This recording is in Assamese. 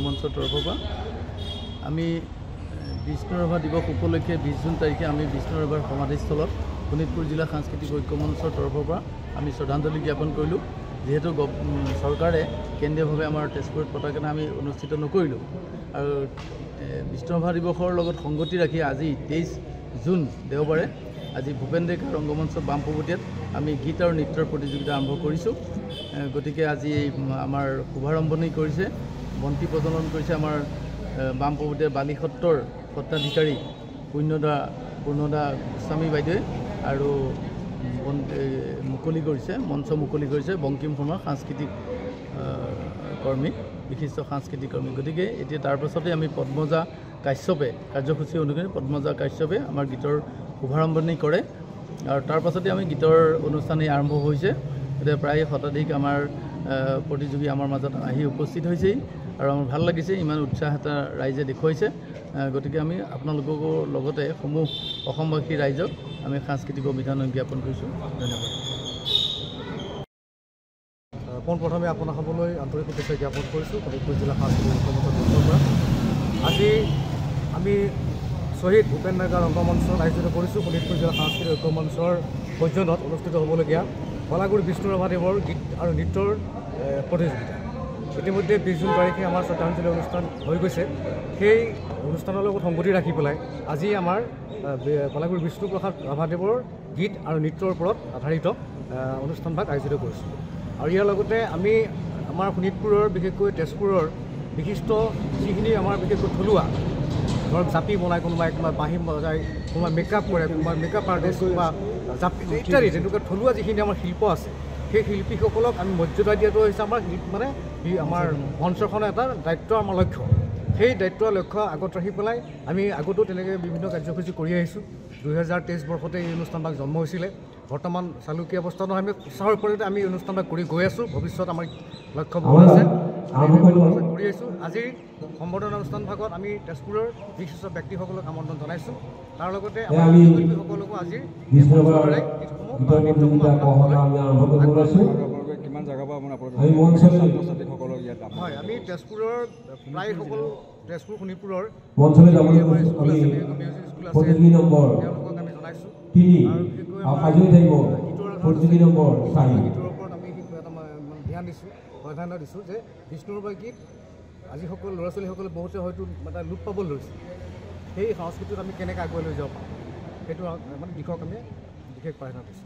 ৰংগমঞ্চৰ তৰফৰ পৰা আমি বিষ্ণু ৰাভা দিৱস উপলক্ষে 20 জুন তাৰিখে আমি বিষ্ণু ৰাভাৰ সমাধিস্থলত শোণিতপুৰ জিলা সাংস্কৃতিক ঐক্যমঞ্চৰ তৰফৰ পৰা আমি শ্ৰদ্ধাঞ্জলি জ্ঞাপন কৰিলোঁ। যেহেতু চৰকাৰে কেন্দ্ৰীয়ভাৱে আমাৰ তেজপুৰত পতাকা আমি অনুষ্ঠিত নকৰিলোঁ আৰু বিষ্ণু ৰাভা দিৱসৰ লগত সংগতি ৰাখি আজি 23 জুন দেওবাৰে আজি ভূপেন ডেকা ৰংগমঞ্চ বামপৱতীয়াত আমি গীত আৰু নৃত্যৰ প্ৰতিযোগিতা আৰম্ভ কৰিছোঁ। গতিকে আজি আমাৰ শুভাৰম্ভণি কৰিছে বন্তি প্ৰজ্বলন কৰিছে আমাৰ বামপৱতীয়া বালি সত্ৰৰ সত্ৰাধিকাৰী পূৰ্ণদা গোস্বামী বাইদেৱে আৰু মুকলি কৰিছে মঞ্চ মুকলি কৰিছে বংকিম শৰ্মা সাংস্কৃতিক কৰ্মী বিশিষ্ট সাংস্কৃতিক কৰ্মী। গতিকে এতিয়া তাৰ পাছতে আমি পদ্মজা কাশ্যপে কাৰ্যসূচী অনুসৰি পদ্মজা কাশ্যপে আমাৰ গীতৰ শুভাৰম্ভণি কৰে আৰু তাৰ পাছতে আমি গীতৰ অনুষ্ঠান আৰম্ভ হৈছে। গতিকে প্ৰায় শতাধিক আমাৰ প্ৰতিযোগী আমাৰ মাজত আহি উপস্থিত হৈছেই আৰু আমাৰ ভাল লাগিছে, ইমান উৎসাহ এটা ৰাইজে দেখুৱাইছে। গতিকে আমি আপোনালোককো লগতে সমূহ অসমবাসী ৰাইজক আমি সাংস্কৃতিক অভিধান জ্ঞাপন কৰিছোঁ। ধন্যবাদ। পোনপ্ৰথমে আপোনাৰ সকলোলৈ আন্তৰিক শুভেচ্ছা জ্ঞাপন কৰিছোঁ শোণিতপুৰ জিলা সাংস্কৃতিক ঐক্যমঞ্চৰ তৰফৰ পৰা। আজি আমি শ্বহীদ ভূপেন ডেকা ৰংগমঞ্চত আয়োজিত কৰিছোঁ শোণিতপুৰ জিলা সাংস্কৃতিক ঐক্যমঞ্চৰ সৌজন্যত অনুষ্ঠিত হ'বলগীয়া কলাগুৰু বিষ্ণু ৰাভাদেৱৰ গীত আৰু নৃত্যৰ প্ৰতিযোগিতা। ইতিমধ্যে 20 জুন তাৰিখে আমাৰ শ্ৰদ্ধাঞ্জলি অনুষ্ঠান হৈ গৈছে। সেই অনুষ্ঠানৰ লগত সংগতি ৰাখি পেলাই আজি আমাৰ কলাগুৰু বিষ্ণু প্ৰসাদ ৰাভাদেৱৰ গীত আৰু নৃত্যৰ ওপৰত আধাৰিত অনুষ্ঠানভাগ আয়োজিত কৰিছোঁ। আৰু ইয়াৰ লগতে আমি আমাৰ শোণিতপুৰৰ বিশেষকৈ তেজপুৰৰ বিশিষ্ট যিখিনি আমাৰ বিশেষকৈ থলুৱা ধৰক জাপি বনায়, কোনোবাই বাঁহী বজায়, কোনোবাই মেকআপ কৰে, কোনোবাই মেকআপ আৰ্টিষ্ট বা জাপি ইত্যাদি তেনেকুৱা থলুৱা যিখিনি আমাৰ শিল্প আছে সেই শিল্পীসকলক আমি মৰ্যাদা দিয়াটো হৈছে আমাৰ আমাৰ মঞ্চখনৰ এটা দায়িত্ব, আমাৰ লক্ষ্য। সেই দায়িত্ব লক্ষ্য আগত ৰাখি পেলাই আমি আগতো তেনেকৈ বিভিন্ন কাৰ্যসূচী কৰি আহিছোঁ। 2023 বৰ্ষতে এই অনুষ্ঠানভাগ জন্ম হৈছিলে। বৰ্তমান চালুকীয়া অৱস্থাতো আমি উৎসাহৰ ওপৰতে আমি অনুষ্ঠানভাগ কৰি গৈ আছোঁ। ভৱিষ্যত আমাৰ লক্ষ্য বহুত আছে, কৰি আহিছোঁ। আজিৰ সম্বৰ্ধনা অনুষ্ঠানভাগত আমি তেজপুৰৰ বিশিষ্ট ব্যক্তিসকলক আমন্ত্ৰণ জনাইছোঁ। তাৰ লগতে আমাৰ শিল্পীসকলকো আজিৰ কিমান জেগাৰ পৰা হয়, আমি তেজপুৰৰ প্ৰায় সকলো তেজপুৰ শোণিতপুৰৰ স্কুল আছে, মিউজিক স্কুল আছে, তেওঁলোকক আমি জনাইছোঁ। আৰু বিশেষকৈ গীতৰ ওপৰত আমি এটা ধ্যান দিছোঁ যে বিষ্ণু ৰাভাৰ গীত আজি সকলো ল'ৰা ছোৱালীসকলে বহুতে হয়তো এটা লোপ পাবলৈ লৈছে। সেই সংস্কৃতিত আমি কেনেকৈ আগুৱাই লৈ যাব পাৰোঁ সেইটো মানে দিশক আমি বিশেষ প্ৰাধান্য দিছোঁ।